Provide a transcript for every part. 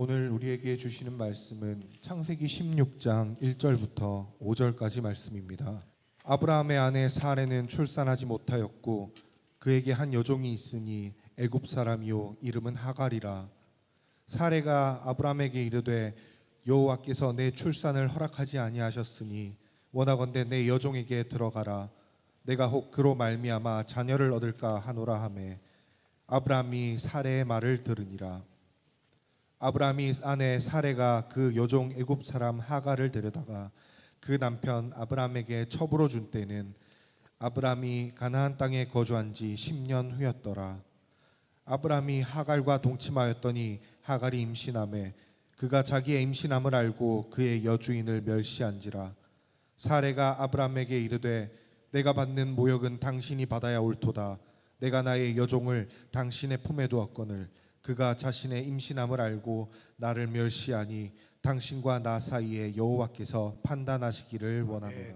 오늘 우리에게 주시는 말씀은 창세기 16장 1절부터 5절까지 말씀입니다. 아브라함의 아내 사레는 출산하지 못하였고 그에게 한 여종이 있으니 애굽 사람이요 이름은 하갈이라. 사레가 아브라함에게 이르되 여호와께서 내 출산을 허락하지 아니하셨으니 원하건대 내 여종에게 들어가라. 내가 혹 그로 말미암아 자녀를 얻을까 하노라 하매 아브라함이 사레의 말을 들으니라. 아브라함이 아내 사레가 그 여종 애굽 사람 하갈을 데려다가 그 남편 아브라함에게 첩으로 준 때는 아브라함이 가나안 땅에 거주한 지 10년 후였더라. 아브라함이 하갈과 동침하였더니 하갈이 임신하매 그가 자기의 임신함을 알고 그의 여주인을 멸시한지라. 사레가 아브라함에게 이르되 내가 받는 모욕은 당신이 받아야 옳도다. 내가 나의 여종을 당신의 품에 두었거늘 그가 자신의 임신함을 알고 나를 멸시하니 당신과 나 사이에 여호와께서 판단하시기를 원하노라.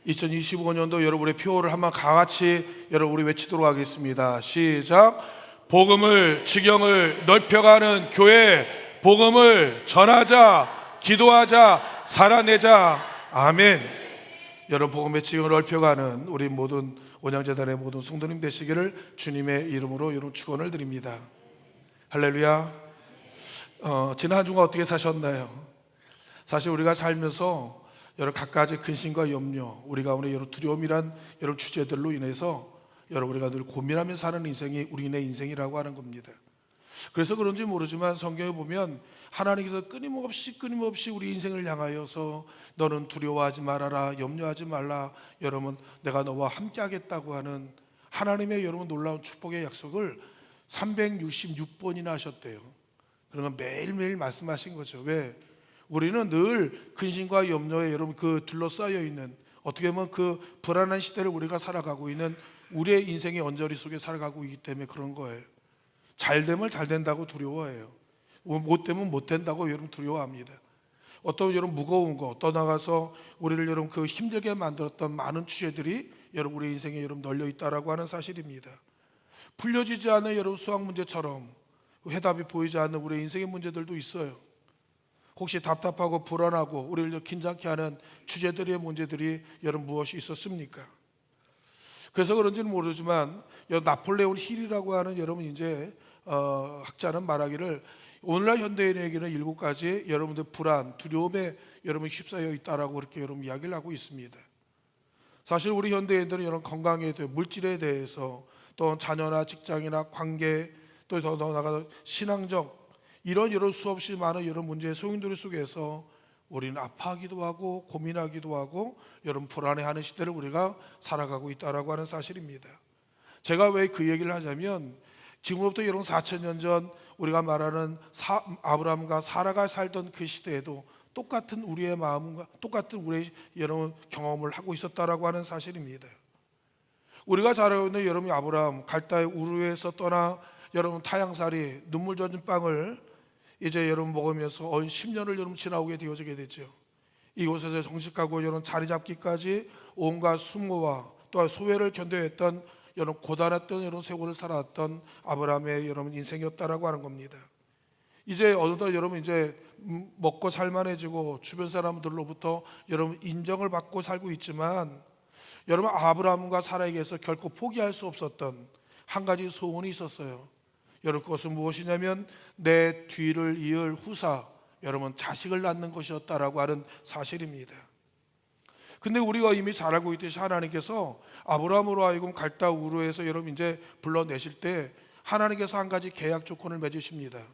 2025년도 여러분의 표를 한번 같이 여러분 우리 외치도록 하겠습니다. 시작. 복음을 지경을 넓혀가는 교회, 복음을 전하자, 기도하자, 살아내자. 아멘. 여러분 복음의 지경을 넓혀가는 우리 모든 원양재단의 모든 성도님 되시기를 주님의 이름으로 여러분 축원을 드립니다. 할렐루야. 지난 한 주간 어떻게 사셨나요? 사실 우리가 살면서 여러 갖가지 근심과 염려, 우리 가운데 여러 두려움이란 여러 주제들로 인해서 여러 우리가 늘 고민하며 사는 인생이 우리네 인생이라고 하는 겁니다. 그래서 그런지 모르지만 성경에 보면 하나님께서 끊임없이 우리 인생을 향하여서 너는 두려워하지 말아라, 염려하지 말라, 여러분 내가 너와 함께 하겠다고 하는 하나님의 여러분 놀라운 축복의 약속을 366번이나 하셨대요. 그러면 매일매일 말씀하신 거죠. 왜? 우리는 늘 근심과 염려에 여러분 그 둘러싸여 있는, 어떻게 보면 그 불안한 시대를 우리가 살아가고 있는 우리의 인생의 언저리 속에 살아가고 있기 때문에 그런 거예요. 잘 되면 잘 된다고 두려워해요. 못 되면 못 된다고 여러분 두려워합니다. 어떤 여러분 무거운 거 떠나가서 우리를 여러분 그 힘들게 만들었던 많은 주제들이 여러분 우리 인생에 여러분 널려 있다라고 하는 사실입니다. 풀려지지 않은 여러분 수학 문제처럼 해답이 보이지 않는 우리 인생의 문제들도 있어요. 혹시 답답하고 불안하고 우리를 긴장케 하는 주제들의 문제들이 여러분 무엇이 있었습니까? 그래서 그런지는 모르지만 나폴레온 힐이라고 하는 여러분 이제 학자는 말하기를 오늘날 현대인에게는 7가지 여러분들 불안, 두려움에 여러분 휩싸여 있다라고 그렇게 여러분 이야기를 하고 있습니다. 사실 우리 현대인들은 이런 건강에 대해, 물질에 대해서, 또 자녀나 직장이나 관계, 또 더 나아가 신앙적 이런 여러 수없이 많은 여러 문제의 소용돌이 속에서 우리는 아파하기도 하고 고민하기도 하고 여러분 불안해하는 시대를 우리가 살아가고 있다라고 하는 사실입니다. 제가 왜 그 얘기를 하냐면 지금부터 여러분 4,000년 전 우리가 말하는 아브라함과 사라가 살던 그 시대에도 똑같은 우리의 마음과 똑같은 우리의 여러분 경험을 하고 있었다라고 하는 사실입니다. 우리가 잘 알고 있는 여러분 아브라함 갈다의 우르에서 떠나 여러분 타향살이 눈물 젖은 빵을 이제 여러분 먹으면서 10년을 여러분 지나오게 되어지게 됐죠. 이곳에서 정식하고 여러분 자리 잡기까지 온갖 수모와 또 소외를 견뎌했던 여러분 고단했던 여러분 세월을 살아왔던 아브라함의 여러분 인생이었다라고 하는 겁니다. 이제 어느덧 여러분 이제 먹고 살만해지고 주변 사람들로부터 여러분 인정을 받고 살고 있지만 여러분 아브라함과 사라에게서 결코 포기할 수 없었던 한 가지 소원이 있었어요. 여러분 그것은 무엇이냐면 내 뒤를 이을 후사 여러분 자식을 낳는 것이었다라고 하는 사실입니다. 근데 우리가 이미 잘 알고 있듯이 하나님께서 아브라함으로 하여금 갈다 우르에서 여러분 이제 불러내실 때 하나님께서 한 가지 계약 조건을 맺으십니다.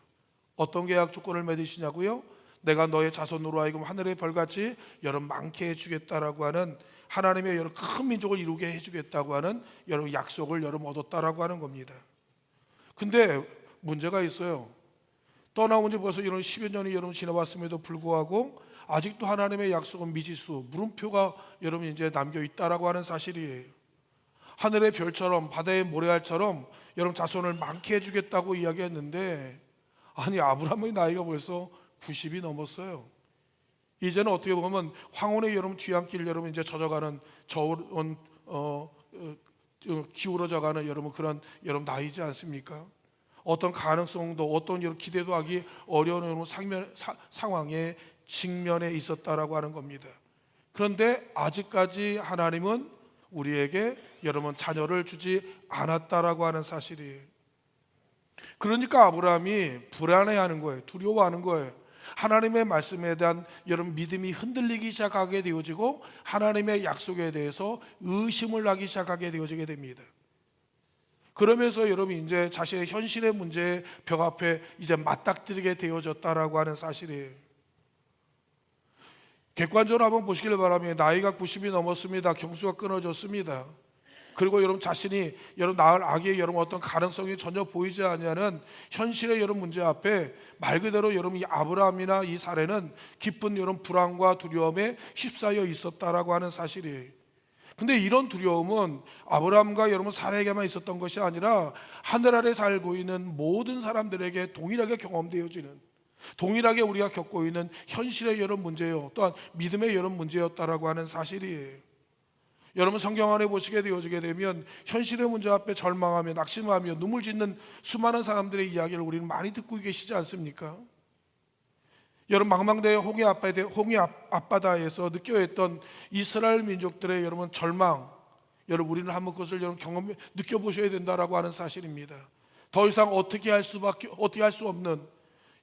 어떤 계약 조건을 맺으시냐고요? 내가 너의 자손으로 하여금 하늘의 별같이 여러분 많게 해주겠다라고 하는 하나님의 여러분 큰 민족을 이루게 해주겠다고 하는 여러분 약속을 여러분 얻었다라고 하는 겁니다. 근데 문제가 있어요. 떠나온 지 벌써 이런 10여 년이 여러분 지나왔음에도 불구하고 아직도 하나님의 약속은 미지수, 물음표가 여러분 이제 남겨 있다라고 하는 사실이에요. 하늘의 별처럼 바다의 모래알처럼 여러분 자손을 많게 해주겠다고 이야기했는데 아니 아브라함의 나이가 벌써 90이 넘었어요. 이제는 어떻게 보면 황혼의 여러분 뒤안길 여러분 이제 젖어가는 저온 기울어져가는 여러분 그런 여러분 나이지 않습니까? 어떤 가능성도 어떤 이런 기대도 하기 어려운 상황에 직면해 있었다라고 하는 겁니다. 그런데 아직까지 하나님은 우리에게 여러분 자녀를 주지 않았다라고 하는 사실이에요. 그러니까 아브라함이 불안해하는 거예요. 두려워하는 거예요. 하나님의 말씀에 대한 여러분 믿음이 흔들리기 시작하게 되어지고 하나님의 약속에 대해서 의심을 하기 시작하게 되어지게 됩니다. 그러면서 여러분 이제 자신의 현실의 문제의 벽 앞에 이제 맞닥뜨리게 되어졌다라고 하는 사실이에요. 객관적으로 한번 보시길 바랍니다. 나이가 90이 넘었습니다. 경수가 끊어졌습니다. 그리고 여러분 자신이 여러분 낳을 아기의 여러분 어떤 가능성이 전혀 보이지 않냐는 현실의 여러분 문제 앞에 말 그대로 여러분 이 아브라함이나 이 사례는 깊은 여러분 불안과 두려움에 휩싸여 있었다라고 하는 사실이에요. 근데 이런 두려움은 아브라함과 여러분 사례에게만 있었던 것이 아니라 하늘 아래 살고 있는 모든 사람들에게 동일하게 경험되어지는, 동일하게 우리가 겪고 있는 현실의 여러 문제요, 또한 믿음의 여러 문제였다라고 하는 사실이에요. 여러분 성경 안에 보시게 되어지게 되면 현실의 문제 앞에 절망하며 낙심하며 눈물 짓는 수많은 사람들의 이야기를 우리는 많이 듣고 계시지 않습니까? 여러분 망망대해 홍해 앞바다에서 느껴야 했던 이스라엘 민족들의 여러분 절망, 여러분 우리는 한번 그것을 여러분 느껴보셔야 된다라고 하는 사실입니다. 더 이상 어떻게 할 수 없는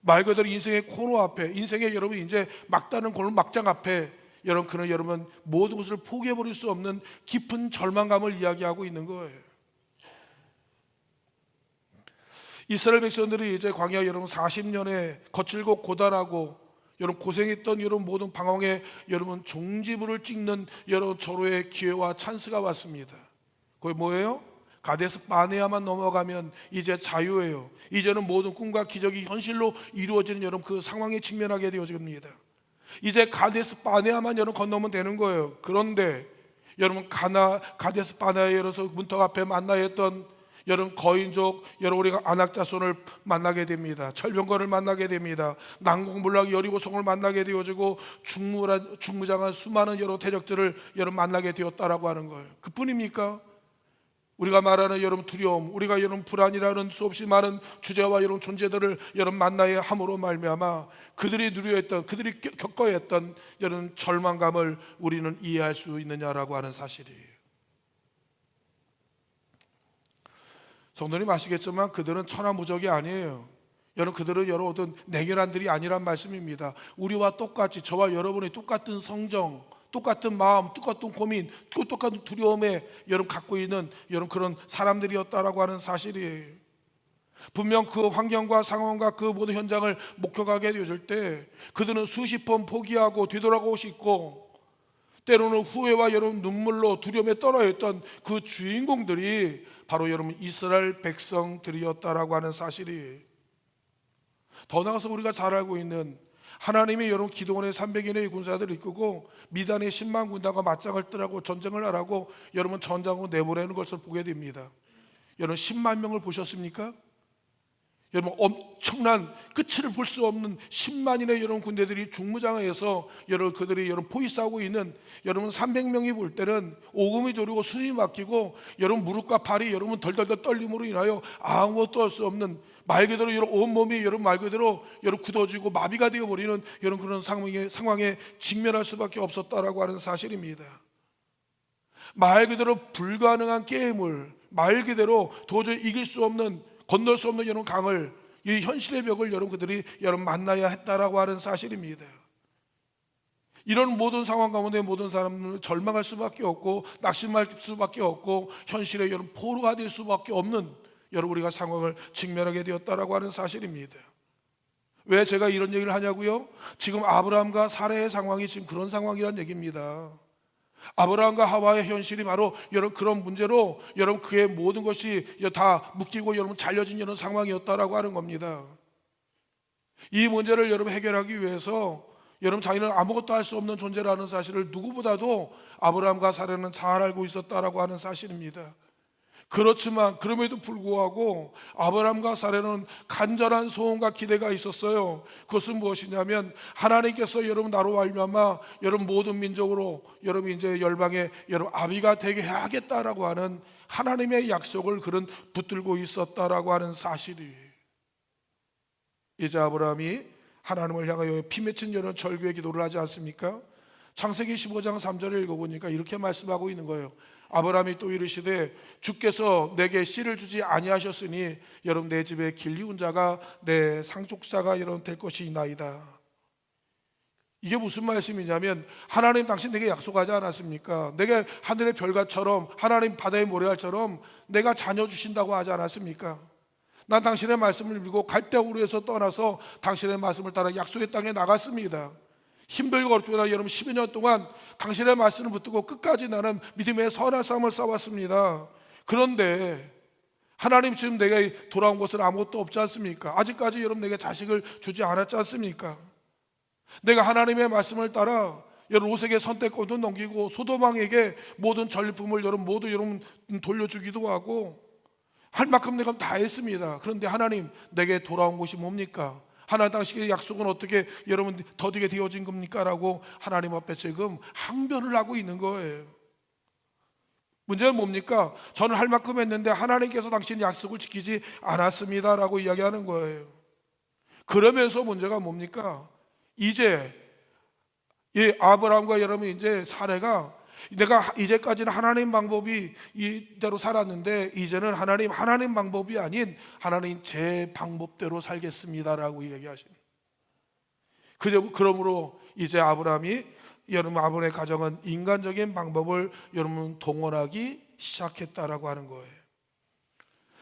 말 그대로 인생의 코너 앞에, 인생의 여러분 이제 막다른 막장 앞에 여러분 그는 여러분 모든 것을 포기해 버릴 수 없는 깊은 절망감을 이야기하고 있는 거예요. 이스라엘 백성들이 이제 광야 여러분 40년에 거칠고 고단하고 여러분 고생했던 여러분 모든 방황에 여러분 종지부를 찍는 여러분 절호의 기회와 찬스가 왔습니다. 그게 뭐예요? 가데스 바네아만 넘어가면 이제 자유예요. 이제는 모든 꿈과 기적이 현실로 이루어지는 여러분 그 상황에 직면하게 되어집니다. 이제 가데스 바네아만 여러분 건너면 되는 거예요. 그런데 여러분 가데스 바네아에 열어서 문턱 앞에 만나야 했던 여러분 거인족, 여러분 우리가 안악자손을 만나게 됩니다. 철병거를 만나게 됩니다. 난공불락 여리고성을 만나게 되어지고 중무장한 수많은 여러 대적들을 여러분 만나게 되었다라고 하는 거예요. 그뿐입니까? 우리가 말하는 여러분 두려움, 우리가 여러분 불안이라는 수없이 많은 주제와 여러분 존재들을 여러분 만나야 함으로 말미암아 그들이 누려했던, 그들이 겪어야 했던 여러분 절망감을 우리는 이해할 수 있느냐라고 하는 사실이에요. 성도님 아시겠지만 그들은 천하무적이 아니에요. 여러분 그들은 여러 어떤 냉혈한들이 아니란 말씀입니다. 우리와 똑같이 저와 여러분이 똑같은 성정, 똑같은 마음, 똑같은 고민, 똑같은 두려움에 여러분 갖고 있는 여러분 그런 사람들이었다라고 하는 사실이에요. 분명 그 환경과 상황과 그 모든 현장을 목격하게 되어질 때 그들은 수십 번 포기하고 되돌아가고 싶고 때로는 후회와 여러분 눈물로 두려움에 떨어 있던 그 주인공들이 바로 여러분 이스라엘 백성들이었다라고 하는 사실이, 더 나아가서 우리가 잘 알고 있는 하나님이 여러분 기드온의 300인의 군사들을 이끄고 미단의 10만 군단과 맞짱을 뜨라고 전쟁을 하라고 여러분 전장으로 내보내는 것을 보게 됩니다. 여러분 10만 명을 보셨습니까? 여러분 엄청난 끝을 볼 수 없는 10만인의 여러분 군대들이 중무장에서 여러분 그들이 여러분 포위 싸우고 있는 여러분 300명이 볼 때는 오금이 저리고 숨이 막히고 여러분 무릎과 발이 여러분 덜덜덜 떨림으로 인하여 아무것도 할 수 없는, 말 그대로 여러분 온몸이 여러분 말 그대로 여러분 굳어지고 마비가 되어 버리는 여러분 그런 상황에 직면할 수밖에 없었다라고 하는 사실입니다. 말 그대로 불가능한 게임을, 말 그대로 도저히 이길 수 없는, 건널 수 없는 여러분 강을, 이 현실의 벽을 여러분 그들이 여러분 만나야 했다라고 하는 사실입니다. 이런 모든 상황 가운데 모든 사람은 절망할 수밖에 없고 낙심할 수밖에 없고 현실의 여러분 포로가 될 수밖에 없는 여러분 우리가 상황을 직면하게 되었다라고 하는 사실입니다. 왜 제가 이런 얘기를 하냐고요? 지금 아브라함과 사레의 상황이 지금 그런 상황이란 얘기입니다. 아브라함과 하와의 현실이 바로 여러분 그런 문제로 여러분 그의 모든 것이 다 묶이고 여러분 잘려진 이런 상황이었다라고 하는 겁니다. 이 문제를 여러분 해결하기 위해서 여러분 자기는 아무것도 할 수 없는 존재라는 사실을 누구보다도 아브라함과 사레는 잘 알고 있었다라고 하는 사실입니다. 그렇지만 그럼에도 불구하고 아브라함과 사레는 간절한 소원과 기대가 있었어요. 그것은 무엇이냐면 하나님께서 여러분 나로 말미암아 여러분 모든 민족으로 여러분 이제 열방의 여러분 아비가 되게 해야겠다라고 하는 하나님의 약속을 그는 붙들고 있었다라고 하는 사실이에요. 이제 아브라함이 하나님을 향하여 피 맺힌 여는 절규의 기도를 하지 않습니까? 창세기 15장 3절을 읽어보니까 이렇게 말씀하고 있는 거예요. 아브라함이 또 이르시되 주께서 내게 씨를 주지 아니하셨으니 여러분 내 집에 길리운 자가 내 상속자가 여러분 될 것이나이다. 이게 무슨 말씀이냐면 하나님 당신 내게 약속하지 않았습니까? 내게 하늘의 별같처럼 하나님 바다의 모래알처럼 내가 자녀 주신다고 하지 않았습니까? 난 당신의 말씀을 믿고 갈대우르에서 떠나서 당신의 말씀을 따라 약속의 땅에 나갔습니다. 힘들고 어렵지만 여러분 12년 년 동안 당신의 말씀을 붙들고 끝까지 나는 믿음의 선한 싸움을 싸웠습니다. 그런데 하나님 지금 내게 돌아온 것은 아무것도 없지 않습니까? 아직까지 여러분 내게 자식을 주지 않았지 않습니까? 내가 하나님의 말씀을 따라 여러분 롯에게 선택권도 넘기고 소도망에게 모든 전리품을 여러분 모두 여러분 돌려주기도 하고 할 만큼 내가 다 했습니다. 그런데 하나님 내게 돌아온 것이 뭡니까? 하나님 당신의 약속은 어떻게 여러분 더디게 되어진 겁니까? 라고 하나님 앞에 지금 항변을 하고 있는 거예요. 문제는 뭡니까? 저는 할 만큼 했는데 하나님께서 당신의 약속을 지키지 않았습니다 라고 이야기하는 거예요. 그러면서 문제가 뭡니까? 이제 이 아브라함과 여러분 이제 사례가 내가 이제까지는 하나님 방법이 이대로 살았는데 이제는 하나님 방법이 아닌 하나님 제 방법대로 살겠습니다라고 이야기하시는. 그러므로 이제 아브라함이 여러분 아브라함의 가정은 인간적인 방법을 여러분 동원하기 시작했다라고 하는 거예요.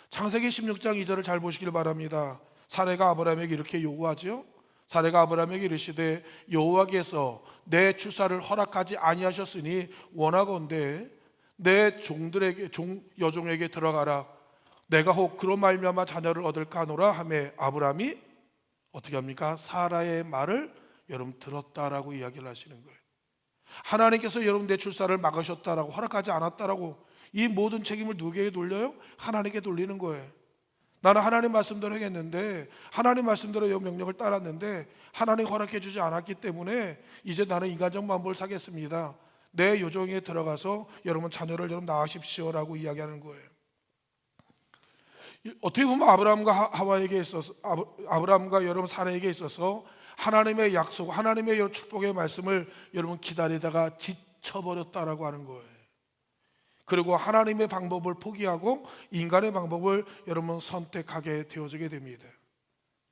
창세기 16장 2절을 잘 보시길 바랍니다. 사례가 아브라함에게 이렇게 요구하죠. 사례가 아브라함에게 이르시되 여호와께서 내 출산을 허락하지 아니하셨으니 원하건대 내 종들에게 여종에게 들어가라. 내가 혹 그로 말미암아 자녀를 얻을까 하노라 하매 아브라함이 어떻게 합니까? 사라의 말을 여러분 들었다라고 이야기를 하시는 거예요. 하나님께서 여러분 내 출산을 막으셨다라고 허락하지 않았다라고 이 모든 책임을 누구에게 돌려요? 하나님께 돌리는 거예요. 나는 하나님 말씀대로 하겠는데 하나님 말씀대로 이 명령을 따랐는데 하나님 허락해 주지 않았기 때문에 이제 나는 인간적 방법을 사겠습니다. 내 요정에 들어가서 여러분 자녀를 여러분 낳으십시오라고 이야기하는 거예요. 어떻게 보면 아브라함과 여러분 사라에게 있어서 하나님의 약속, 하나님의 축복의 말씀을 여러분 기다리다가 지쳐버렸다라고 하는 거예요. 그리고 하나님의 방법을 포기하고 인간의 방법을 여러분 선택하게 되어지게 됩니다.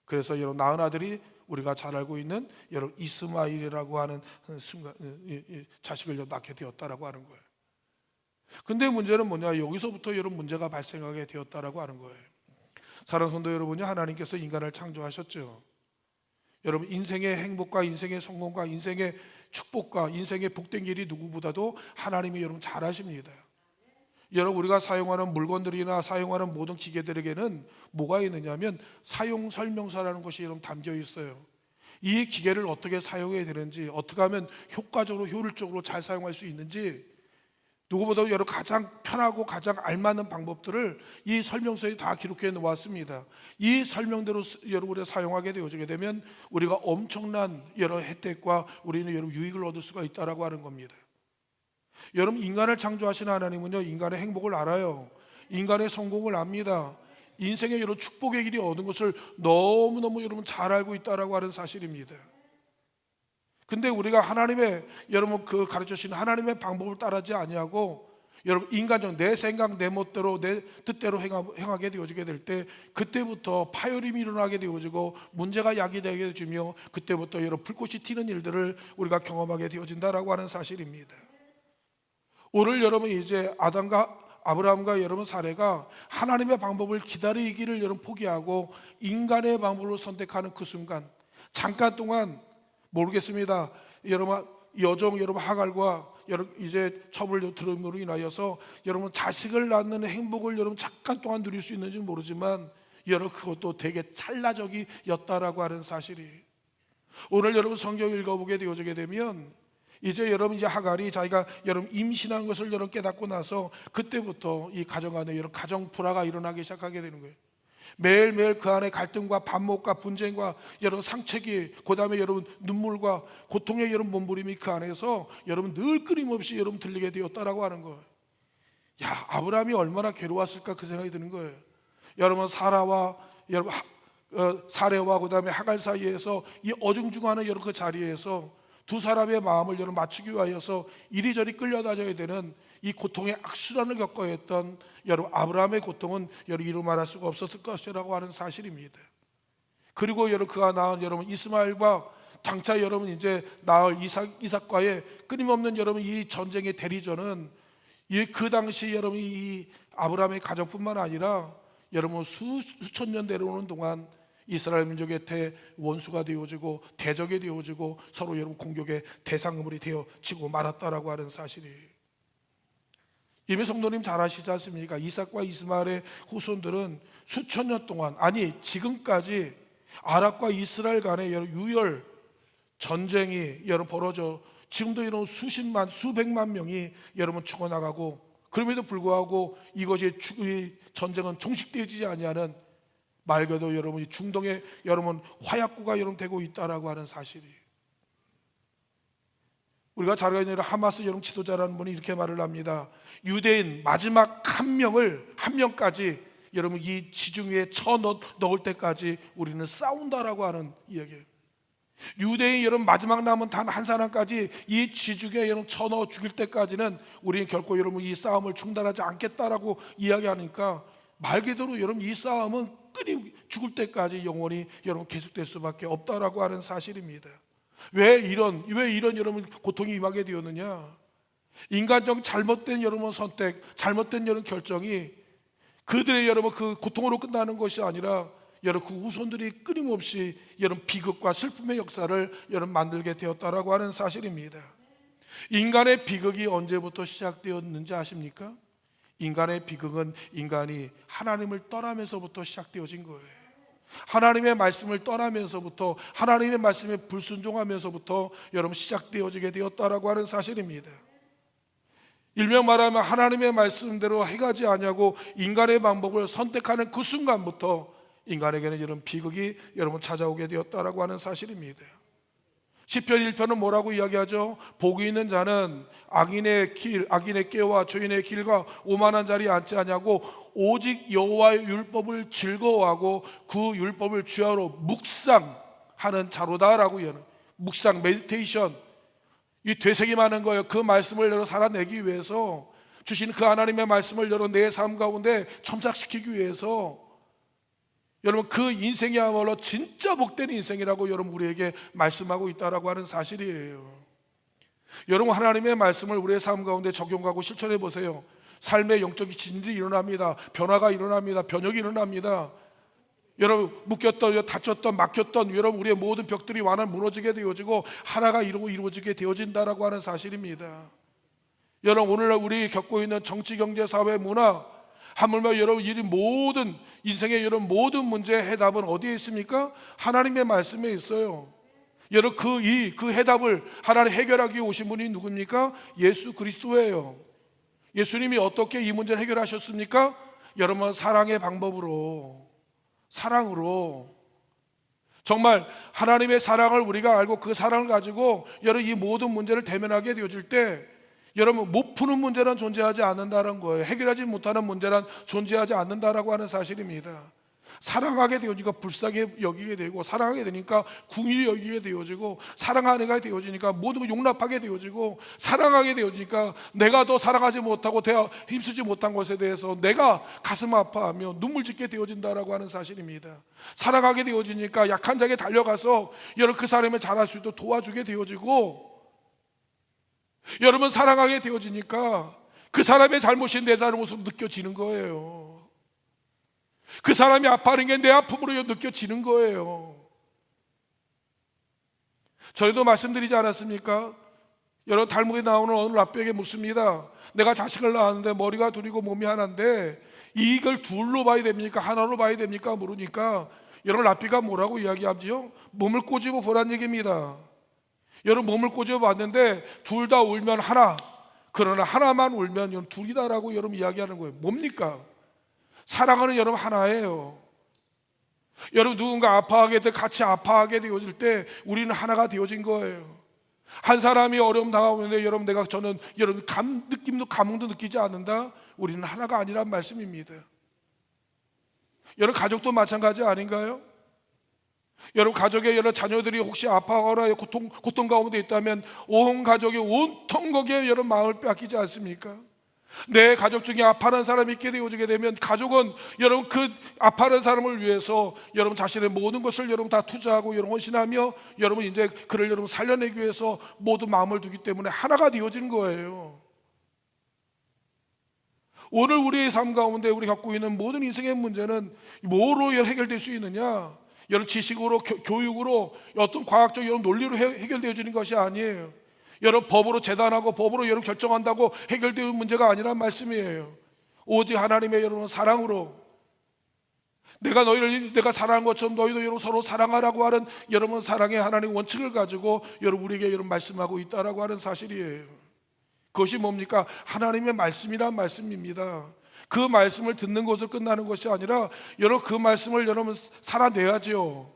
그래서 여러분 낳은 아들이 우리가 잘 알고 있는 여러분 이스마엘이라고 하는 순간 자식을 낳게 되었다라고 하는 거예요. 근데 문제는 뭐냐? 여기서부터 여러분 문제가 발생하게 되었다라고 하는 거예요. 사랑하는 성도 여러분이 하나님께서 인간을 창조하셨죠. 여러분 인생의 행복과 인생의 성공과 인생의 축복과 인생의 복된 길이 누구보다도 하나님이 여러분 잘 아십니다. 여러분 우리가 사용하는 물건들이나 사용하는 모든 기계들에게는 뭐가 있느냐면 사용 설명서라는 것이 여러분 담겨 있어요. 이 기계를 어떻게 사용해야 되는지, 어떻게 하면 효과적으로 효율적으로 잘 사용할 수 있는지 누구보다도 여러분 가장 편하고 가장 알맞는 방법들을 이 설명서에 다 기록해 놓았습니다. 이 설명대로 여러분이 사용하게 되어지게 되면 우리가 엄청난 여러 혜택과 우리는 여러분 유익을 얻을 수가 있다라고 하는 겁니다. 여러분 인간을 창조하신 하나님은요 인간의 행복을 알아요. 인간의 성공을 압니다. 인생의 여러 축복의 길이 얻은 것을 너무너무 여러분 잘 알고 있다라고 하는 사실입니다. 근데 우리가 하나님의 여러분 그 가르쳐 주신 하나님의 방법을 따르지 아니하고 여러분 인간적 내 생각 내 멋대로 내 뜻대로 행하게 되어지게 될 때 그때부터 파열음이 일어나게 되어지고 문제가 야기되게 되어지며 그때부터 여러분 불꽃이 튀는 일들을 우리가 경험하게 되어진다라고 하는 사실입니다. 오늘 여러분 이제 아브라함과 여러분 사례가 하나님의 방법을 기다리기를 여러분 포기하고 인간의 방법을 선택하는 그 순간 잠깐 동안 모르겠습니다. 여러분 여종 여러분 하갈과 여러분 이제 첩을 들음으로 인하여서 여러분 자식을 낳는 행복을 여러분 잠깐 동안 누릴 수 있는지 모르지만 여러분 그것도 되게 찰나적이었다라고 하는 사실이 오늘 여러분 성경 읽어보게 되어지게 되면 이제 여러분 이제 하갈이 자기가 여러분 임신한 것을 여러분 깨닫고 나서 그때부터 이 가정 안에 여러분 가정 불화가 일어나기 시작하게 되는 거예요. 매일매일 그 안에 갈등과 반목과 분쟁과 여러분 상책이 그다음에 여러분 눈물과 고통의 여러분 몸부림이 그 안에서 여러분 늘 끊임없이 여러분 들리게 되었다라고 하는 거예요. 야 아브라함이 얼마나 괴로웠을까 그 생각이 드는 거예요. 여러분 사라와 여러분 사레와 그다음에 하갈 사이에서 이 어중중하는 여러 그 자리에서 두 사람의 마음을 여러 맞추기 위하여서 이리저리 끌려다녀야 되는 이 고통의 악순환을 겪어야 했던 여러분 아브라함의 고통은 여러분 이루 말할 수가 없었을 것이라고 하는 사실입니다. 그리고 여러분 그가 낳은 여러분 이스마엘과 장차 여러분 이제 낳을 이삭과의 끊임없는 여러분 이 전쟁의 대리전은 그 당시 여러분 이 아브라함의 가족뿐만 아니라 여러분 수천 년 내려오는 동안 이스라엘 민족의 대원수가 되어지고 대적이 되어지고 서로 여러분 공격의 대상물이 되어지고 말았다라고 하는 사실이에요. 이미 성도님 잘 아시지 않습니까? 이삭과 이스마엘의 후손들은 수천 년 동안 아니 지금까지 아랍과 이스라엘 간의 여러 유혈 전쟁이 여러분 벌어져 지금도 이런 수십만 수백만 명이 여러분 죽어나가고 그럼에도 불구하고 이것이 이 전쟁은 종식되지 아니하는 말 그대로 여러분 중동에 여러분 화약고가 여러분 되고 있다라고 하는 사실이에요. 우리가 잘 알고 있는 하마스 여러분 지도자라는 분이 이렇게 말을 합니다. 유대인 마지막 한 명까지 여러분 이 지중해에 쳐 넣을 때까지 우리는 싸운다라고 하는 이야기예요. 유대인 여러분 마지막 남은 단 한 사람까지 이 지중해에 여러분 쳐 넣어 죽일 때까지는 우리는 결코 여러분 이 싸움을 중단하지 않겠다라고 이야기하니까 말 그대로 여러분 이 싸움은 끊임 죽을 때까지 영원히 여러분 계속될 수밖에 없다라고 하는 사실입니다. 왜 이런 여러분 고통이 임하게 되었느냐? 인간적 잘못된 여러분 선택, 잘못된 여러분 결정이 그들의 여러분 그 고통으로 끝나는 것이 아니라 여러분 그 후손들이 끊임없이 여러분 비극과 슬픔의 역사를 여러분 만들게 되었다라고 하는 사실입니다. 인간의 비극이 언제부터 시작되었는지 아십니까? 인간의 비극은 인간이 하나님을 떠나면서부터 시작되어진 거예요. 하나님의 말씀을 떠나면서부터 하나님의 말씀에 불순종하면서부터 여러분 시작되어지게 되었다라고 하는 사실입니다. 일명 말하면 하나님의 말씀대로 해가지 아니하고 인간의 방법을 선택하는 그 순간부터 인간에게는 이런 비극이 여러분 찾아오게 되었다라고 하는 사실입니다. 시편 1편은 뭐라고 이야기하죠? 복이 있는 자는 악인의 꾀와 죄인의 길과 오만한 자리에 앉지 아니하고 오직 여호와의 율법을 즐거워하고 그 율법을 주야로 묵상하는 자로다라고 이야기해요. 묵상, 메디테이션, 이 되새김하는 거예요. 그 말씀을 여러 살아내기 위해서 주신 그 하나님의 말씀을 여러 내 삶 가운데 첨삭시키기 위해서 여러분 그 인생이야말로 진짜 복된 인생이라고 여러분 우리에게 말씀하고 있다라고 하는 사실이에요. 여러분 하나님의 말씀을 우리의 삶 가운데 적용하고 실천해 보세요. 삶의 영적인 진들이 일어납니다. 변화가 일어납니다. 변혁이 일어납니다. 여러분 묶였던, 다쳤던, 막혔던 여러분 우리의 모든 벽들이 완전 무너지게 되어지고 하나가 이루어지게 되어진다라고 하는 사실입니다. 여러분 오늘날 우리 겪고 있는 정치, 경제, 사회, 문화 하물며 여러분 이 모든 인생의 여러분 모든 문제의 해답은 어디에 있습니까? 하나님의 말씀에 있어요. 여러분 그 해답을 하나님 해결하기 위해 오신 분이 누굽니까? 예수 그리스도예요. 예수님이 어떻게 이 문제를 해결하셨습니까? 여러분 사랑의 방법으로, 사랑으로 정말 하나님의 사랑을 우리가 알고 그 사랑을 가지고 여러분 이 모든 문제를 대면하게 되어질 때 여러분 못 푸는 문제는 존재하지 않는다는 거예요. 해결하지 못하는 문제는 존재하지 않는다라고 하는 사실입니다. 사랑하게 되어지니까 불쌍히 여기게 되고 사랑하게 되니까 궁일이 여기게 되어지고 사랑하게 되어지니까 모든 걸 용납하게 되어지고 사랑하게 되어지니까 내가 더 사랑하지 못하고 힘쓰지 못한 것에 대해서 내가 가슴 아파하며 눈물 짓게 되어진다라고 하는 사실입니다. 사랑하게 되어지니까 약한 자에게 달려가서 여러분 그 사람을 잘할 수 있도록 도와주게 되어지고 여러분 사랑하게 되어지니까 그 사람의 잘못이 내 잘못으로 느껴지는 거예요. 그 사람이 아파하는 게 내 아픔으로 느껴지는 거예요. 저희도 말씀드리지 않았습니까? 여러분 달목에 나오는 어느 라비에게 묻습니다. 내가 자식을 낳았는데 머리가 둘이고 몸이 하나인데 이걸 둘로 봐야 됩니까? 하나로 봐야 됩니까? 물으니까 여러분 라비가 뭐라고 이야기하지요? 몸을 꼬집어 보란 얘기입니다. 여러분 몸을 꼬집어 봤는데 둘 다 울면 하나, 그러나 하나만 울면 여러분 둘이다라고 여러분 이야기하는 거예요. 뭡니까? 사랑하는 여러분 하나예요. 여러분 누군가 아파하게 돼 같이 아파하게 되어질 때 우리는 하나가 되어진 거예요. 한 사람이 어려움 당하는데 여러분 저는 여러분 느낌도 감흥도 느끼지 않는다. 우리는 하나가 아니란 말씀입니다. 여러분 가족도 마찬가지 아닌가요? 여러분 가족의 여러 자녀들이 혹시 아파하거나 고통 가운데 있다면 온 가족이 온통 거기에 여러분 마음을 빼앗기지 않습니까? 내 가족 중에 아파하는 사람이 있게 되어지게 되면 가족은 여러분 그 아파하는 사람을 위해서 여러분 자신의 모든 것을 여러분 다 투자하고 여러분 헌신하며 여러분 이제 그를 여러분 살려내기 위해서 모든 마음을 두기 때문에 하나가 되어지는 거예요. 오늘 우리의 삶 가운데 우리 갖고 있는 모든 인생의 문제는 뭐로 해결될 수 있느냐? 여러분 지식으로 교육으로 어떤 과학적 여러분 논리로 해결되어지는 것이 아니에요. 여러분 법으로 재단하고 법으로 여러분 결정한다고 해결되는 문제가 아니란 말씀이에요. 오직 하나님의 여러분 사랑으로 내가 너희를 내가 사랑한 것처럼 너희도 여러분 서로 사랑하라고 하는 여러분 사랑의 하나님의 원칙을 가지고 여러분 우리에게 여러분 말씀하고 있다라고 하는 사실이에요. 그것이 뭡니까? 하나님의 말씀이란 말씀입니다. 그 말씀을 듣는 것으로 끝나는 것이 아니라 여러분 그 말씀을 여러분 살아내야죠.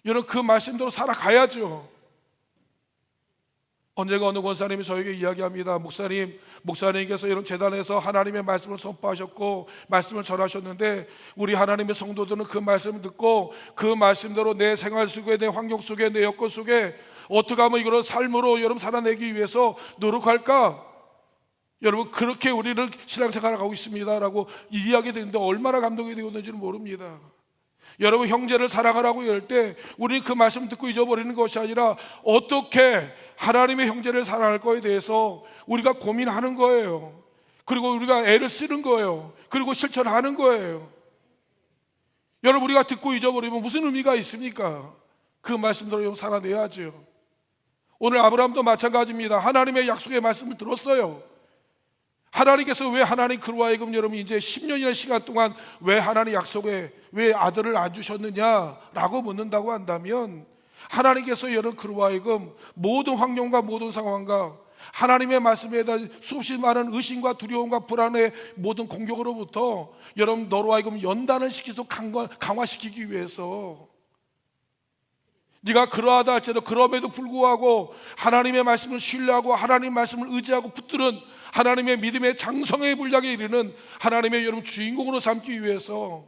여러분 그 말씀대로 살아가야죠. 언젠가 어느 권사님이 저에게 이야기합니다. 목사님께서 이런 재단에서 하나님의 말씀을 선포하셨고 말씀을 전하셨는데 우리 하나님의 성도들은 그 말씀을 듣고 그 말씀대로 내 생활 속에 내 환경 속에 내 여건 속에 어떻게 하면 이걸 삶으로 여러분 살아내기 위해서 노력할까? 여러분 그렇게 우리는 신앙생활을 하고 있습니다라고 이야기 드리는데 얼마나 감동이 되었는지는 모릅니다. 여러분 형제를 사랑하라고 할 때 우리는 그 말씀 듣고 잊어버리는 것이 아니라 어떻게 하나님의 형제를 사랑할 거에 대해서 우리가 고민하는 거예요. 그리고 우리가 애를 쓰는 거예요. 그리고 실천하는 거예요. 여러분 우리가 듣고 잊어버리면 무슨 의미가 있습니까? 그 말씀대로 살아내야죠. 오늘 아브라함도 마찬가지입니다. 하나님의 약속의 말씀을 들었어요. 하나님께서 왜 하나님 그로 하여금 여러분 이제 10년이나 시간 동안 왜 하나님 약속에 왜 아들을 안 주셨느냐라고 묻는다고 한다면 하나님께서 여러분 그로 하여금 모든 환경과 모든 상황과 하나님의 말씀에 대한 수없이 많은 의심과 두려움과 불안의 모든 공격으로부터 여러분 너로 하여금 연단을 시키고 강화시키기 위해서 네가 그러하다 할지라도 그럼에도 불구하고 하나님의 말씀을 신뢰하고 하나님의 말씀을 의지하고 붙드는 하나님의 믿음의 장성의 분량에 이르는 하나님의 여러분 주인공으로 삼기 위해서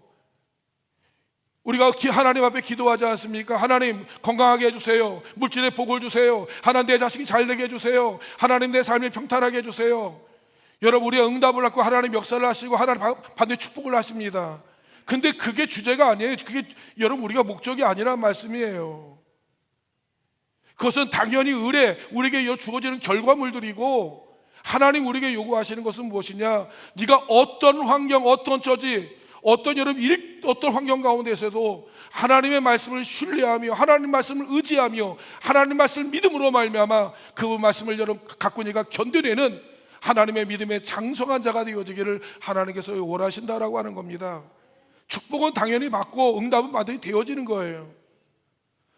우리가 하나님 앞에 기도하지 않습니까? 하나님 건강하게 해주세요. 물질의 복을 주세요. 하나님 내 자식이 잘되게 해주세요. 하나님 내 삶이 평탄하게 해주세요. 여러분 우리가 응답을 받고 하나님 역사를 하시고 하나님 반드시 축복을 하십니다. 근데 그게 주제가 아니에요. 그게 여러분 우리가 목적이 아니란 말씀이에요. 그것은 당연히 우리에게 주어지는 결과물들이고 하나님 우리에게 요구하시는 것은 무엇이냐? 네가 어떤 환경, 어떤 처지, 어떤 어떤 환경 가운데서도 하나님의 말씀을 신뢰하며 하나님 말씀을 의지하며 하나님 말씀을 믿음으로 말미암아 그 말씀을 여러분 갖고 네가 견뎌내는 하나님의 믿음의 장성한 자가 되어지기를 하나님께서 원하신다라고 하는 겁니다. 축복은 당연히 받고 응답은 반드시 되어지는 거예요.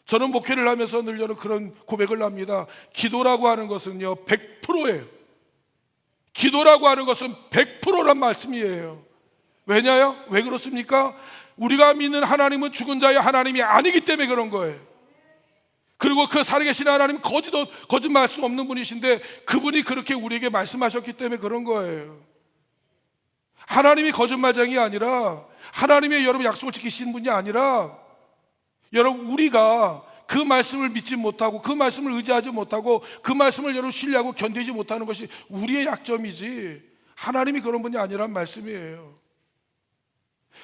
저는 목회를 하면서 늘 저는 그런 고백을 합니다. 기도라고 하는 것은요 100%예요. 기도라고 하는 것은 100%란 말씀이에요. 왜냐요? 왜 그렇습니까? 우리가 믿는 하나님은 죽은 자의 하나님이 아니기 때문에 그런 거예요. 그리고 그 살아계신 하나님은 거짓말 수 없는 분이신데 그분이 그렇게 우리에게 말씀하셨기 때문에 그런 거예요. 하나님이 거짓말쟁이 아니라 하나님의 여러분 약속을 지키시는 분이 아니라 여러분 우리가 그 말씀을 믿지 못하고 그 말씀을 의지하지 못하고 그 말씀을 여러분 신뢰하고 견디지 못하는 것이 우리의 약점이지 하나님이 그런 분이 아니란 말씀이에요.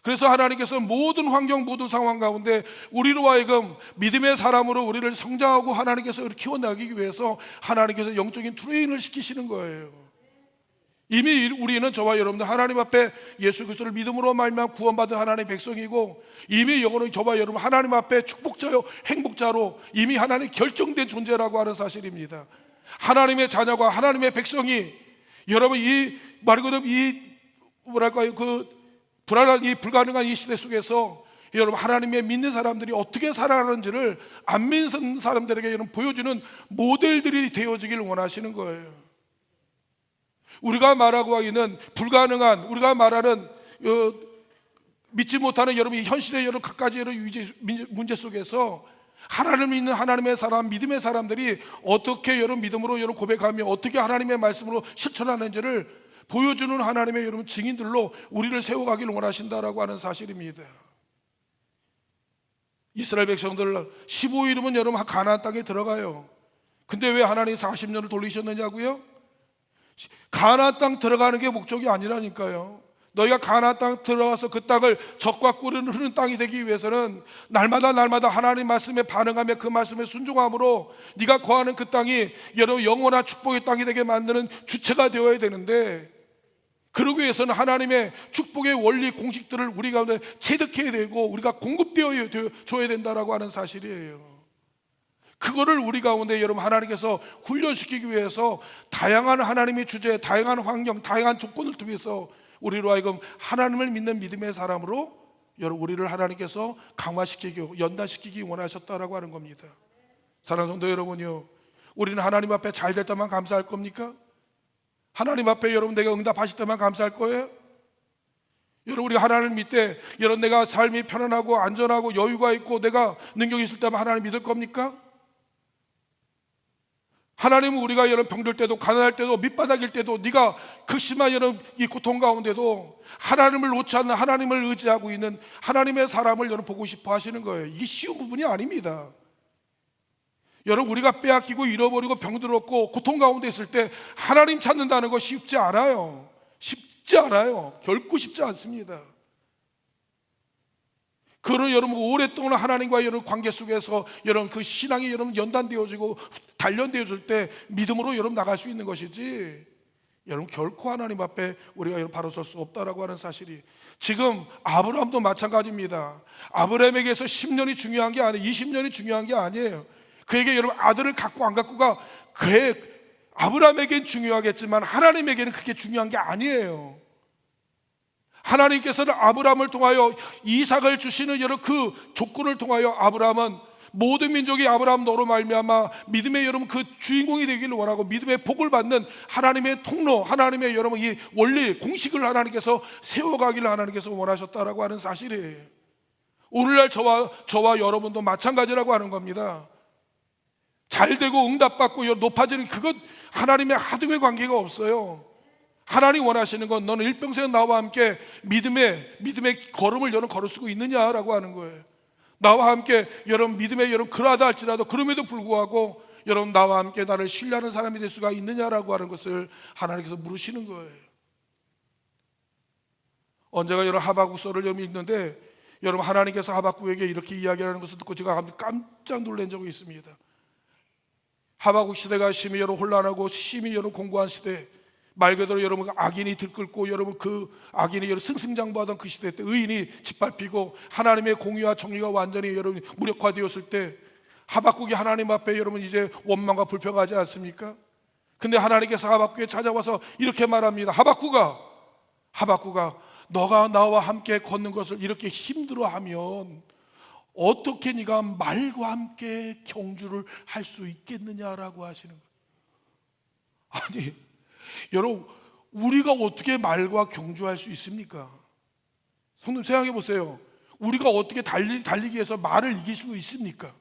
그래서 하나님께서 모든 환경 모든 상황 가운데 우리로 하여금 믿음의 사람으로 우리를 성장하고 하나님께서 키워나가기 위해서 하나님께서 영적인 트레이닝을 시키시는 거예요. 이미 우리는 저와 여러분들 하나님 앞에 예수 그리스도를 믿음으로 말미암아 구원받은 하나님의 백성이고 이미 영혼은 저와 여러분 하나님 앞에 축복자요 행복자로 이미 하나님 결정된 존재라고 하는 사실입니다. 하나님의 자녀가 하나님의 백성이 여러분 이 말 그대로 이 뭐랄까요 그 불안한 이 불가능한 이 시대 속에서 여러분 하나님의 믿는 사람들이 어떻게 살아가는지를 안 믿는 사람들에게 여러분 보여주는 모델들이 되어지길 원하시는 거예요. 우리가 말하고 하기는 불가능한 우리가 말하는 믿지 못하는 여러분 이 현실의 여러 갖가지 여러 문제 속에서 하나님을 믿는 하나님의 사람 믿음의 사람들이 어떻게 여러분 믿음으로 여러분 고백하며 어떻게 하나님의 말씀으로 실천하는지를 보여주는 하나님의 여러분 증인들로 우리를 세워가길 원하신다라고 하는 사실입니다. 이스라엘 백성들 15일이면 여러분 가나안 땅에 들어가요. 근데 왜 하나님이 40년을 돌리셨느냐고요? 가나안 땅 들어가는 게 목적이 아니라니까요. 너희가 가나안 땅 들어가서 그 땅을 젖과 꿀이 흐르는 땅이 되기 위해서는 날마다 하나님 말씀에 반응하며 그 말씀에 순종함으로 네가 거하는 그 땅이 여러분 영원한 축복의 땅이 되게 만드는 주체가 되어야 되는데, 그러기 위해서는 하나님의 축복의 원리 공식들을 우리 가운데 체득해야 되고 우리가 공급되어 줘야 된다라고 하는 사실이에요. 그거를 우리 가운데 여러분 하나님께서 훈련시키기 위해서 다양한 하나님의 주제, 다양한 환경, 다양한 조건을 통해서 우리로 하여금 하나님을 믿는 믿음의 사람으로 여러분 우리를 하나님께서 강화시키고 연단시키기 원하셨다라고 하는 겁니다. 사랑하는 성도 여러분요, 우리는 하나님 앞에 잘 될 때만 감사할 겁니까? 하나님 앞에 여러분 내가 응답하실 때만 감사할 거예요? 여러분 우리가 하나님을 믿되 여러분 내가 삶이 편안하고 안전하고 여유가 있고 내가 능력이 있을 때만 하나님 믿을 겁니까? 하나님은 우리가 여러분 병들 때도 가난할 때도 밑바닥일 때도 네가 극심한 여러분 이 고통 가운데도 하나님을 놓지 않는 하나님을 의지하고 있는 하나님의 사람을 여러분 보고 싶어 하시는 거예요. 이게 쉬운 부분이 아닙니다. 여러분 우리가 빼앗기고 잃어버리고 병들었고 고통 가운데 있을 때 하나님 찾는다는 거 쉽지 않아요. 쉽지 않아요. 결코 쉽지 않습니다. 그런 여러분 오랫동안 하나님과 여러분 관계 속에서 여러분 그 신앙이 여러분 연단되어지고 단련되어질 때 믿음으로 여러분 나갈 수 있는 것이지, 여러분 결코 하나님 앞에 우리가 여러분 바로 설 수 없다라고 하는 사실이, 지금 아브라함도 마찬가지입니다. 아브라함에게서 10년이 중요한 게 아니에요. 20년이 중요한 게 아니에요. 그에게 여러분 아들을 갖고 안 갖고가 아브라함에겐 중요하겠지만 하나님에게는 그게 중요한 게 아니에요. 하나님께서는 아브라함을 통하여 이삭을 주시는 여러 그 조건을 통하여 아브라함은 모든 민족이 아브라함 너로 말미암아 믿음의 여러분 그 주인공이 되기를 원하고 믿음의 복을 받는 하나님의 통로, 하나님의 여러분 이 원리 공식을 하나님께서 세워가기를 하나님께서 원하셨다라고 하는 사실이에요. 오늘날 저와 여러분도 마찬가지라고 하는 겁니다. 잘 되고 응답받고 높아지는 그것 하나님의 하등의 관계가 없어요. 하나님 원하시는 건 너는 일평생 나와 함께 믿음의 걸음을 여러분 걸을 수 있느냐라고 하는 거예요. 나와 함께 여러분 믿음의 여러분 그러하다 할지라도 그럼에도 불구하고 여러분 나와 함께 나를 신뢰하는 사람이 될 수가 있느냐라고 하는 것을 하나님께서 물으시는 거예요. 언제가 여러분 하박국서를 여러분 읽는데 여러분 하나님께서 하박국에게 이렇게 이야기하는 것을 듣고 제가 깜짝 놀란 적이 있습니다. 하박국 시대가 심히 여러분 혼란하고 심히 여러분 공고한 시대, 말 그대로 여러분 악인이 들끓고 여러분 그 악인이 여러분 승승장구하던 그 시대 때 의인이 짓밟히고 하나님의 공의와 정의가 완전히 여러분 무력화되었을 때 하박국이 하나님 앞에 여러분 이제 원망과 불평하지 않습니까? 근데 하나님께서 하박국에 찾아와서 이렇게 말합니다. 하박국아 너가 나와 함께 걷는 것을 이렇게 힘들어하면 어떻게 네가 말과 함께 경주를 할 수 있겠느냐라고 하시는 거예요. 아니 여러분 우리가 어떻게 말과 경주할 수 있습니까? 성도님 생각해 보세요. 우리가 어떻게 달리기 위해서 말을 이길 수 있습니까?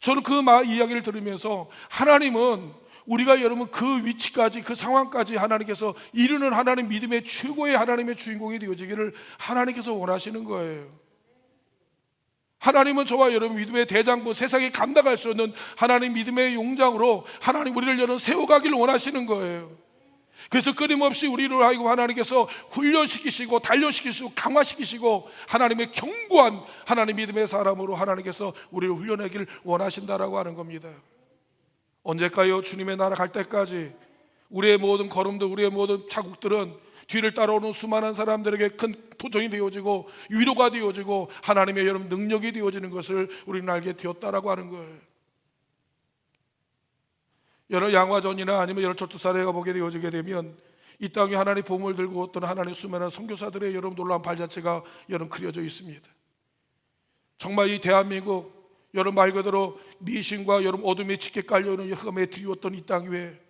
저는 그 이야기를 들으면서 하나님은 우리가 여러분 그 위치까지 그 상황까지 하나님께서 이루는 하나님 믿음의 최고의 하나님의 주인공이 되어지기를 하나님께서 원하시는 거예요. 하나님은 저와 여러분 믿음의 대장부, 세상에 감당할 수 없는 하나님 믿음의 용장으로 하나님 우리를 여러분 세워가기를 원하시는 거예요. 그래서 끊임없이 우리를 하여금 하나님께서 훈련시키시고 단련시키시고 강화시키시고 하나님의 견고한 하나님 믿음의 사람으로 하나님께서 우리를 훈련하기를 원하신다라고 하는 겁니다. 언제까요? 주님의 나라 갈 때까지 우리의 모든 걸음들, 우리의 모든 자국들은 뒤를 따라오는 수많은 사람들에게 큰 도전이 되어지고 위로가 되어지고 하나님의 여러분 능력이 되어지는 것을 우리는 알게 되었다라고 하는 거예요. 여러 양화전이나 아니면 여러 전투사례가 보게 되어지게 되면 이 땅에 하나님의 보험을 들고 어떤 하나님의 수많은 선교사들의 여러분 놀라운 발자취가 여러분 그려져 있습니다. 정말 이 대한민국 여러분 말 그대로 미신과 여러분 어둠에 짙게 깔려있는 흑암에 드리웠던 이 땅 위에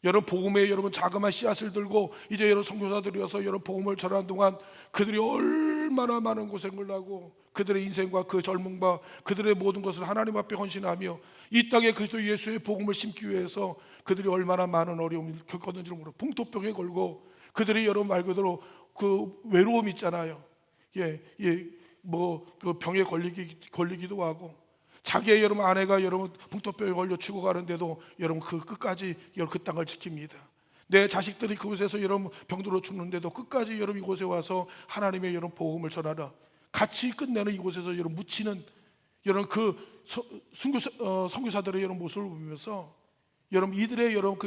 여러분 복음의 여러분 자그마한 씨앗을 들고 이제 여러분 선교사들이 와서 여러분 복음을 전하는 동안 그들이 얼마나 많은 고생을 하고 그들의 인생과 그 젊음과 그들의 모든 것을 하나님 앞에 헌신하며 이 땅에 그리스도 예수의 복음을 심기 위해서 그들이 얼마나 많은 어려움을 겪었는지를 모르고 풍토병에 걸고 그들이 여러분 말 그대로 그 외로움 있잖아요. 뭐 그 병에 걸리기도 하고, 자기의 여러분 아내가 여러분 풍토병에 걸려 죽어가는데도 여러분 그 끝까지 여러분 그 땅을 지킵니다. 내 자식들이 그곳에서 여러분 병들어 죽는데도 끝까지 여러분 이곳에 와서 하나님의 여러분 복음을 전하라, 같이 끝내는 이곳에서 여러분 묻히는 여러분 그 선교사들의 여러분 모습을 보면서 여러분 이들의 여러분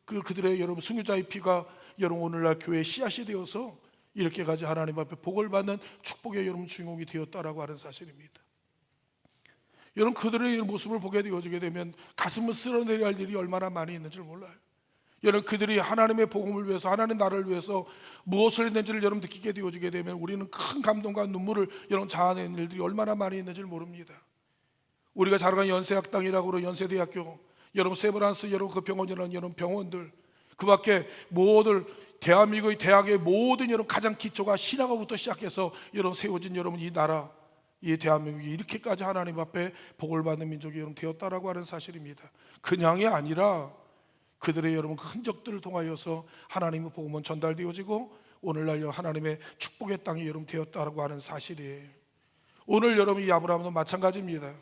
그들의 여러분 선교자의 피가 여러분 오늘날 교회의 씨앗이 되어서 이렇게까지 하나님 앞에 복을 받는 축복의 여러분 주인공이 되었다라고 하는 사실입니다. 여러분 그들의 모습을 보게 되어지게 되면 가슴을 쓸어내려야 할 일이 얼마나 많이 있는지 몰라요. 여러분 그들이 하나님의 복음을 위해서, 하나님 나라를 위해서 무엇을 했는지를 여러분 느끼게 되어지게 되면 우리는 큰 감동과 눈물을 여러분 자아내는 일들이 얼마나 많이 있는지를 모릅니다. 우리가 자라간 연세학당이라고 그러 연세대학교, 여러분 세브란스 여러분 그 병원이라는 여러분 병원들, 그 밖에 모든 대한민국의 대학의 모든 여러분 가장 기초가 신학으로부터 시작해서 여러분 세워진 여러분 이 나라, 이 대한민국이 이렇게까지 하나님 앞에 복을 받는 민족이 여러분 되었다라고 하는 사실입니다. 그냥이 아니라 그들의 여러분 그 흔적들을 통하여서 하나님의 복음은 전달되어지고 오늘날 하나님의 축복의 땅이 여러분 되었다라고 하는 사실이에요. 오늘 여러분 이 아브라함도 마찬가지입니다.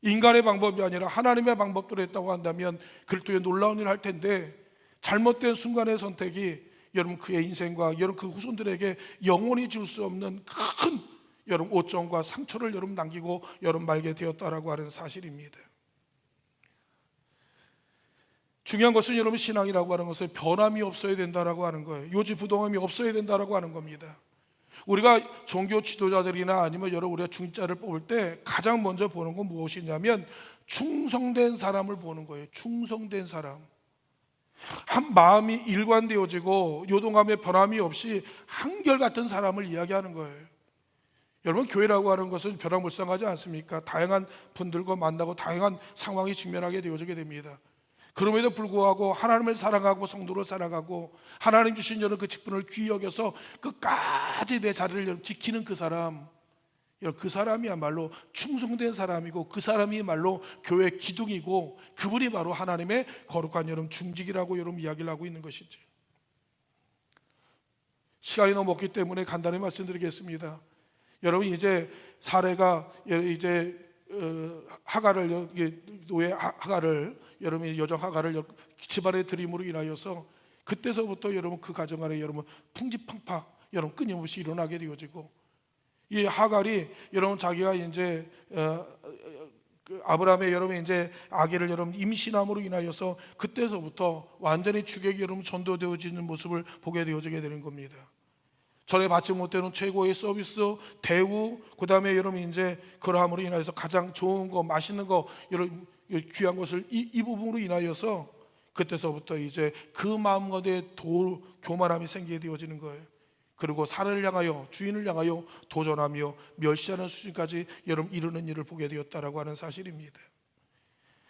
인간의 방법이 아니라 하나님의 방법대로 했다고 한다면 그리스도의 놀라운 일을 할 텐데, 잘못된 순간의 선택이 여러분 그의 인생과 여러분 그 후손들에게 영원히 줄 수 없는 큰 여러분 오점과 상처를 여러분 남기고 여러분 말게 되었다라고 하는 사실입니다. 중요한 것은 여러분 신앙이라고 하는 것은 변함이 없어야 된다라고 하는 거예요. 요지부동함이 없어야 된다라고 하는 겁니다. 우리가 종교 지도자들이나 아니면 여러 우리가 중직자를 뽑을 때 가장 먼저 보는 건 무엇이냐면 충성된 사람을 보는 거예요. 충성된 사람, 한 마음이 일관되어지고 요동함의 변함이 없이 한결같은 사람을 이야기하는 거예요. 여러분 교회라고 하는 것은 변화무쌍하지 않습니까? 다양한 분들과 만나고 다양한 상황이 직면하게 되어지게 됩니다. 그럼에도 불구하고 하나님을 사랑하고 성도를 사랑하고 하나님 주신 여러분 그 직분을 귀히 여겨서 끝까지 내 자리를 지키는 그 사람, 그 사람이야말로 충성된 사람이고 그 사람이야말로 교회 기둥이고 그분이 바로 하나님의 거룩한 여러분 중직이라고 여러분 이야기를 하고 있는 것이죠. 시간이 너무 없기 때문에 간단히 말씀드리겠습니다. 여러분 이제 사례가 이제 하가를 노예 하가를 여러분이 여정 하가를 집안에 들임으로 인하여서 그때서부터 여러분 그 가정 안에 여러분 풍지팡파 여러분 끊임없이 일어나게 되어지고, 이 하갈이 여러분 자기가 이제 아브라함의 여러분 이제 아기를 여러분 임신함으로 인하여서 그때서부터 완전히 주객이 여러분 전도되어지는 모습을 보게 되어지게 되는 겁니다. 전에 받지 못하는 최고의 서비스, 대우, 그 다음에 여러분 이제 그러함으로 인하여서 가장 좋은 거, 맛있는 거, 여러분 귀한 것을 이 부분으로 인하여서 그때서부터 이제 그 마음 가운데 교만함이 생기게 되어지는 거예요. 그리고 사례를 향하여 주인을 향하여 도전하며 멸시하는 수준까지 여러분 이르는 일을 보게 되었다라고 하는 사실입니다.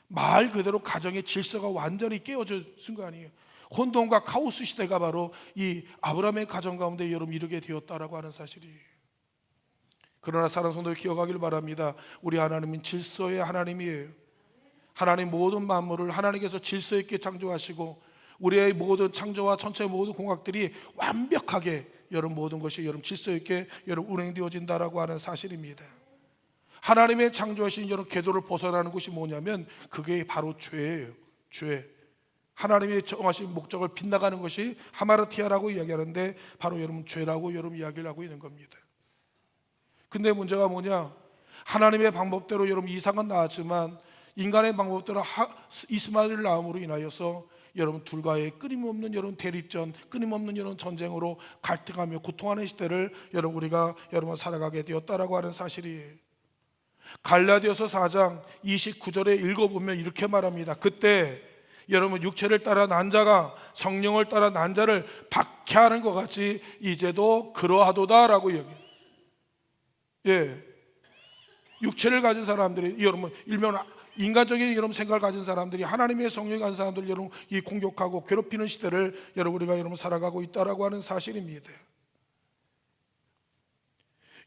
말 그대로 가정의 질서가 완전히 깨어진 순간이에요. 혼돈과 카오스 시대가 바로 이 아브라함의 가정 가운데 여러분 이르게 되었다라고 하는 사실이에요. 그러나 사랑하는 성도 기억하기를 바랍니다. 우리 하나님은 질서의 하나님이에요. 하나님 모든 만물을 하나님께서 질서 있게 창조하시고 우리의 모든 창조와 전체 모든 공학들이 완벽하게 여러분 모든 것이 여러분 질서 있게 여러분 운행되어진다라고 하는 사실입니다. 하나님의 창조하신 여러분 궤도를 벗어나는 것이 뭐냐면 그게 바로 죄예요. 죄. 하나님의 정하신 목적을 빗나가는 것이 하마르티아라고 이야기하는데 바로 여러분 죄라고 여러분 이야기를 하고 있는 겁니다. 근데 문제가 뭐냐? 하나님의 방법대로 여러분 이상은 나왔지만 인간의 방법대로 이스마엘을 낳음으로 인하여서 여러분 둘과의 끊임없는 여러분 대립전, 끊임없는 여러분 전쟁으로 갈등하며 고통하는 시대를 여러분 우리가 여러분 살아가게 되었다라고 하는 사실이에요. 갈라디아서 4장 29절에 읽어보면 이렇게 말합니다. 그때 여러분 육체를 따라 난 자가 성령을 따라 난 자를 박해하는 것 같이 이제도 그러하도다라고 얘기해요. 예, 육체를 가진 사람들이 여러분 일명 인간적인 여러분 생각을 가진 사람들이 하나님의 성령을 가진 사람들 여러분 이 공격하고 괴롭히는 시대를 여러분 우리가 여러분 살아가고 있다라고 하는 사실입니다.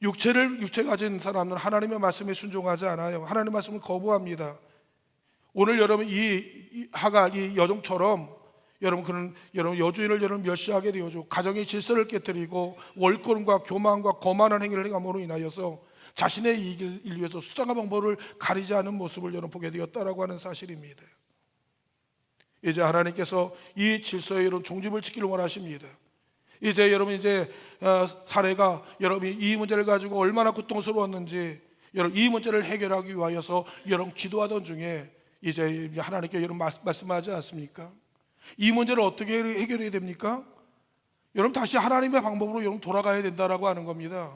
육체 가진 사람은 하나님의 말씀에 순종하지 않아요. 하나님의 말씀을 거부합니다. 오늘 여러분 이 하갈 이 여종처럼 여러분 그는 여러분 여주인을 여러분 멸시하게 되어주고 가정의 질서를 깨뜨리고 월권과 교만과 거만한 행위를 행함으로 인하여서 자신의 이익을 위해서 수단과 방법을 가리지 않은 모습을 여러분 보게 되었다라고 하는 사실입니다. 이제 하나님께서 이 질서에 여러분 종집을 지키를 원하십니다. 이제 여러분 사례가 여러분이 이 문제를 가지고 얼마나 고통스러웠는지 여러분 이 문제를 해결하기 위하여서 여러분 기도하던 중에 이제 하나님께 여러분 말씀하지 않습니까? 이 문제를 어떻게 해결해야 됩니까? 여러분 다시 하나님의 방법으로 여러분 돌아가야 된다라고 하는 겁니다.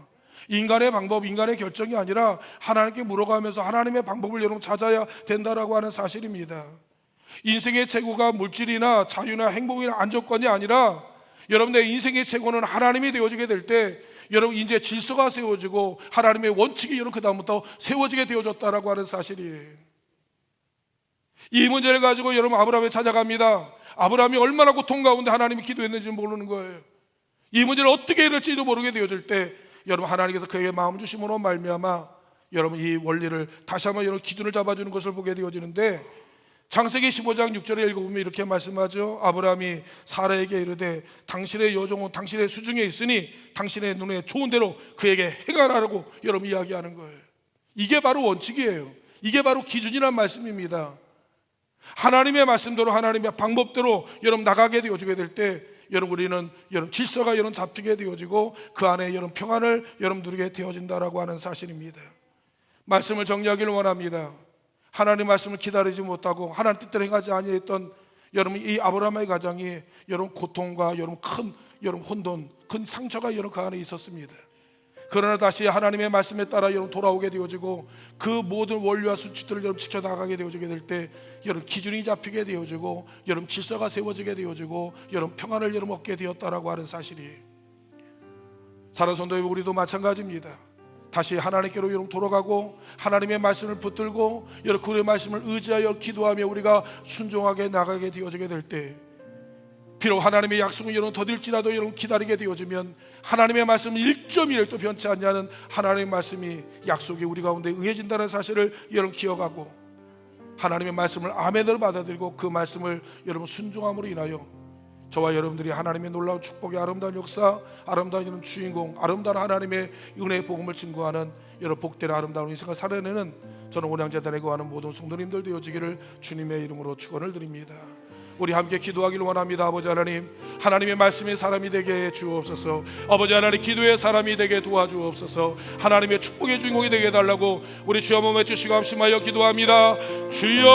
인간의 방법, 인간의 결정이 아니라 하나님께 물어가면서 하나님의 방법을 여러분 찾아야 된다라고 하는 사실입니다. 인생의 최고가 물질이나 자유나 행복이나 안정권이 아니라 여러분 내 인생의 최고는 하나님이 되어지게 될 때 여러분 이제 질서가 세워지고 하나님의 원칙이 여러분 그 다음부터 세워지게 되어졌다라고 하는 사실이에요. 이 문제를 가지고 여러분 아브라함을 찾아갑니다. 아브라함이 얼마나 고통 가운데 하나님이 기도했는지 모르는 거예요. 이 문제를 어떻게 해야 될지도 모르게 되어질 때 여러분 하나님께서 그에게 마음 주심으로 말미암아 여러분 이 원리를 다시 한번 여러분 기준을 잡아주는 것을 보게 되어지는데 창세기 15장 6절에 읽어보면 이렇게 말씀하죠. 아브라함이 사라에게 이르되 당신의 여종은 당신의 수중에 있으니 당신의 눈에 좋은 대로 그에게 행하라고 여러분 이야기하는 거예요. 이게 바로 원칙이에요. 이게 바로 기준이란 말씀입니다. 하나님의 말씀대로 하나님의 방법대로 여러분 나가게 되어지게 될 때 여러분 우리는 여러분 질서가 여러분 잡히게 되어지고 그 안에 여러분 평안을 여러분 누리게 되어진다라고 하는 사실입니다. 말씀을 정리하기를 원합니다. 하나님 말씀을 기다리지 못하고 하나님 뜻대로 행하지 아니했던 여러분 이 아브라함의 가정이 여러분 고통과 여러분 큰 여러분 혼돈, 큰 상처가 여러분 그 안에 있었습니다. 그러나 다시 하나님의 말씀에 따라 여러분 돌아오게 되어지고 그 모든 원리와 수칙들을 여러분 지켜나가게 되어지게 될 때 여러분 기준이 잡히게 되어지고 여러분 질서가 세워지게 되어지고 여러분 평안을 여러분 얻게 되었다라고 하는 사실이에요. 사랑하는 성도 여러분, 우리도 마찬가지입니다. 다시 하나님께로 여러분 돌아가고 하나님의 말씀을 붙들고 여러분 그의 말씀을 의지하여 기도하며 우리가 순종하게 나가게 되어지게 될 때 비록 하나님의 약속은 여러분 더딜지라도 여러분 기다리게 되어지면 하나님의 말씀은 1.1도 변치 않냐는 하나님의 말씀이 약속이 우리 가운데 의해진다는 사실을 여러분 기억하고 하나님의 말씀을 아멘으로 받아들이고 그 말씀을 여러분 순종함으로 인하여 저와 여러분들이 하나님의 놀라운 축복의 아름다운 역사, 아름다운 이런 주인공, 아름다운 하나님의 은혜의 복음을 증거하는 여러분 복된 아름다운 인생을 살아내는 저는 온양재단에 거하는 모든 성도님들 되어지기를 주님의 이름으로 축원을 드립니다. 우리 함께 기도하기를 원합니다. 아버지 하나님, 하나님의 말씀의 사람이 되게 주옵소서. 아버지 하나님, 기도의 사람이 되게 도와주옵소서. 하나님의 축복의 주인공이 되게 해달라고 우리 주여 한번 외치시고 합심하여 기도합니다. 주여,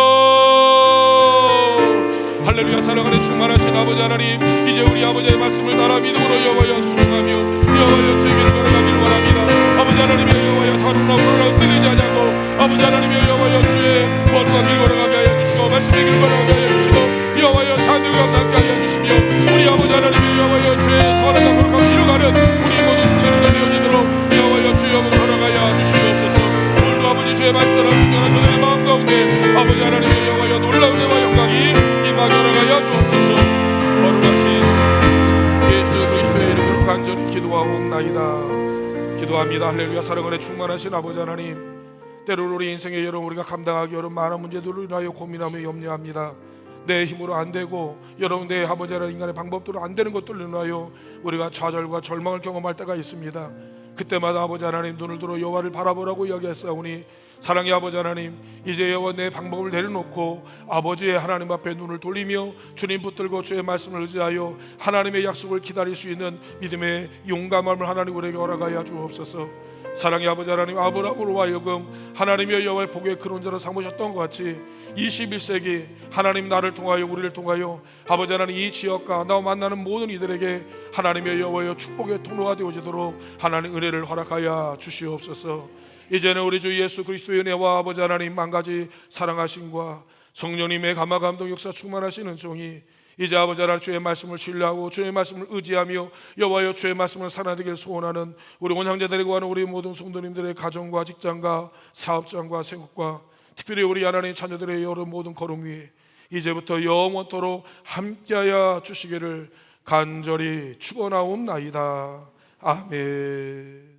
할렐루야. 사랑하는 충만하신 아버지 하나님, 이제 우리 아버지의 말씀을 따라 믿음으로 여호와여 순종하며 여호와여 주의 길을 걸어가기를 원합니다. 아버지 하나님의 여호와여 자루나 우러나 들리지 않냐고 아버지 하나님의 여호와여 주의 거룩한 길 걸어가게 하여 주시고 말씀의 길 걸어가게 하여 주시고 여호와여 산들과 낫게 하여 주시며 우리 아버지 하나님의 여호와여 주의 선한 거룩함 이루가는 우리 모든 성도님들 되어지도록 여호와여 주의 영을 걸어가야 주시옵소서. 오늘도 아버지 주의 말씀 따라 순종하는 저들의 마음 가운데 아버지 하나님의 여호와여 놀라운 은혜와 영광이 임하게 걸어가야 주옵소서. 거룩하신 예수 그리스도의 이름으로 간절히 기도하옵나이다. 기도합니다. 할렐루야. 사랑은혜 충만하신 아버지 하나님, 때로는 우리 인생의 여러분 우리가 감당하기 어려운 많은 문제들을 인하여 고민하며 염려합니다. 내 힘으로 안 되고 여러분 내 아버지 하나님 인간의 방법대로 안 되는 것들을 인하여 우리가 좌절과 절망을 경험할 때가 있습니다. 그때마다 아버지 하나님 눈을 들어 여호와를 바라보라고 이야기했사오니 사랑의 아버지 하나님, 이제 여호와 내 방법을 내려놓고 아버지의 하나님 앞에 눈을 돌리며 주님 붙들고 주의 말씀을 의지하여 하나님의 약속을 기다릴 수 있는 믿음의 용감함을 하나님 우리에게 허락하여 주옵소서. 사랑의 아버지 하나님, 아브라함으로 하여금 하나님의 여호와의 복의 근원자로 삼으셨던 것 같이 21세기 하나님 나를 통하여 우리를 통하여 아버지 하나님 이 지역과 나와 만나는 모든 이들에게 하나님의 여호와의 축복의 통로가 되어지도록 하나님 은혜를 허락하여 주시옵소서. 이제는 우리 주 예수 그리스도의 은혜와 아버지 하나님 만 가지 사랑하심과 성령님의 감화 감동 역사 충만하시는 종이 이제 아버지 하나님 주의 말씀을 신뢰하고 주의 말씀을 의지하며 여호와여 주의 말씀을 살아내기를 소원하는 우리 온양자들에 구하는 우리 모든 성도님들의 가정과 직장과 사업장과 생업과 특별히 우리 하나님 자녀들의 여러 모든 걸음 위에 이제부터 영원토록 함께하여 주시기를 간절히 축원하옵나이다. 아멘.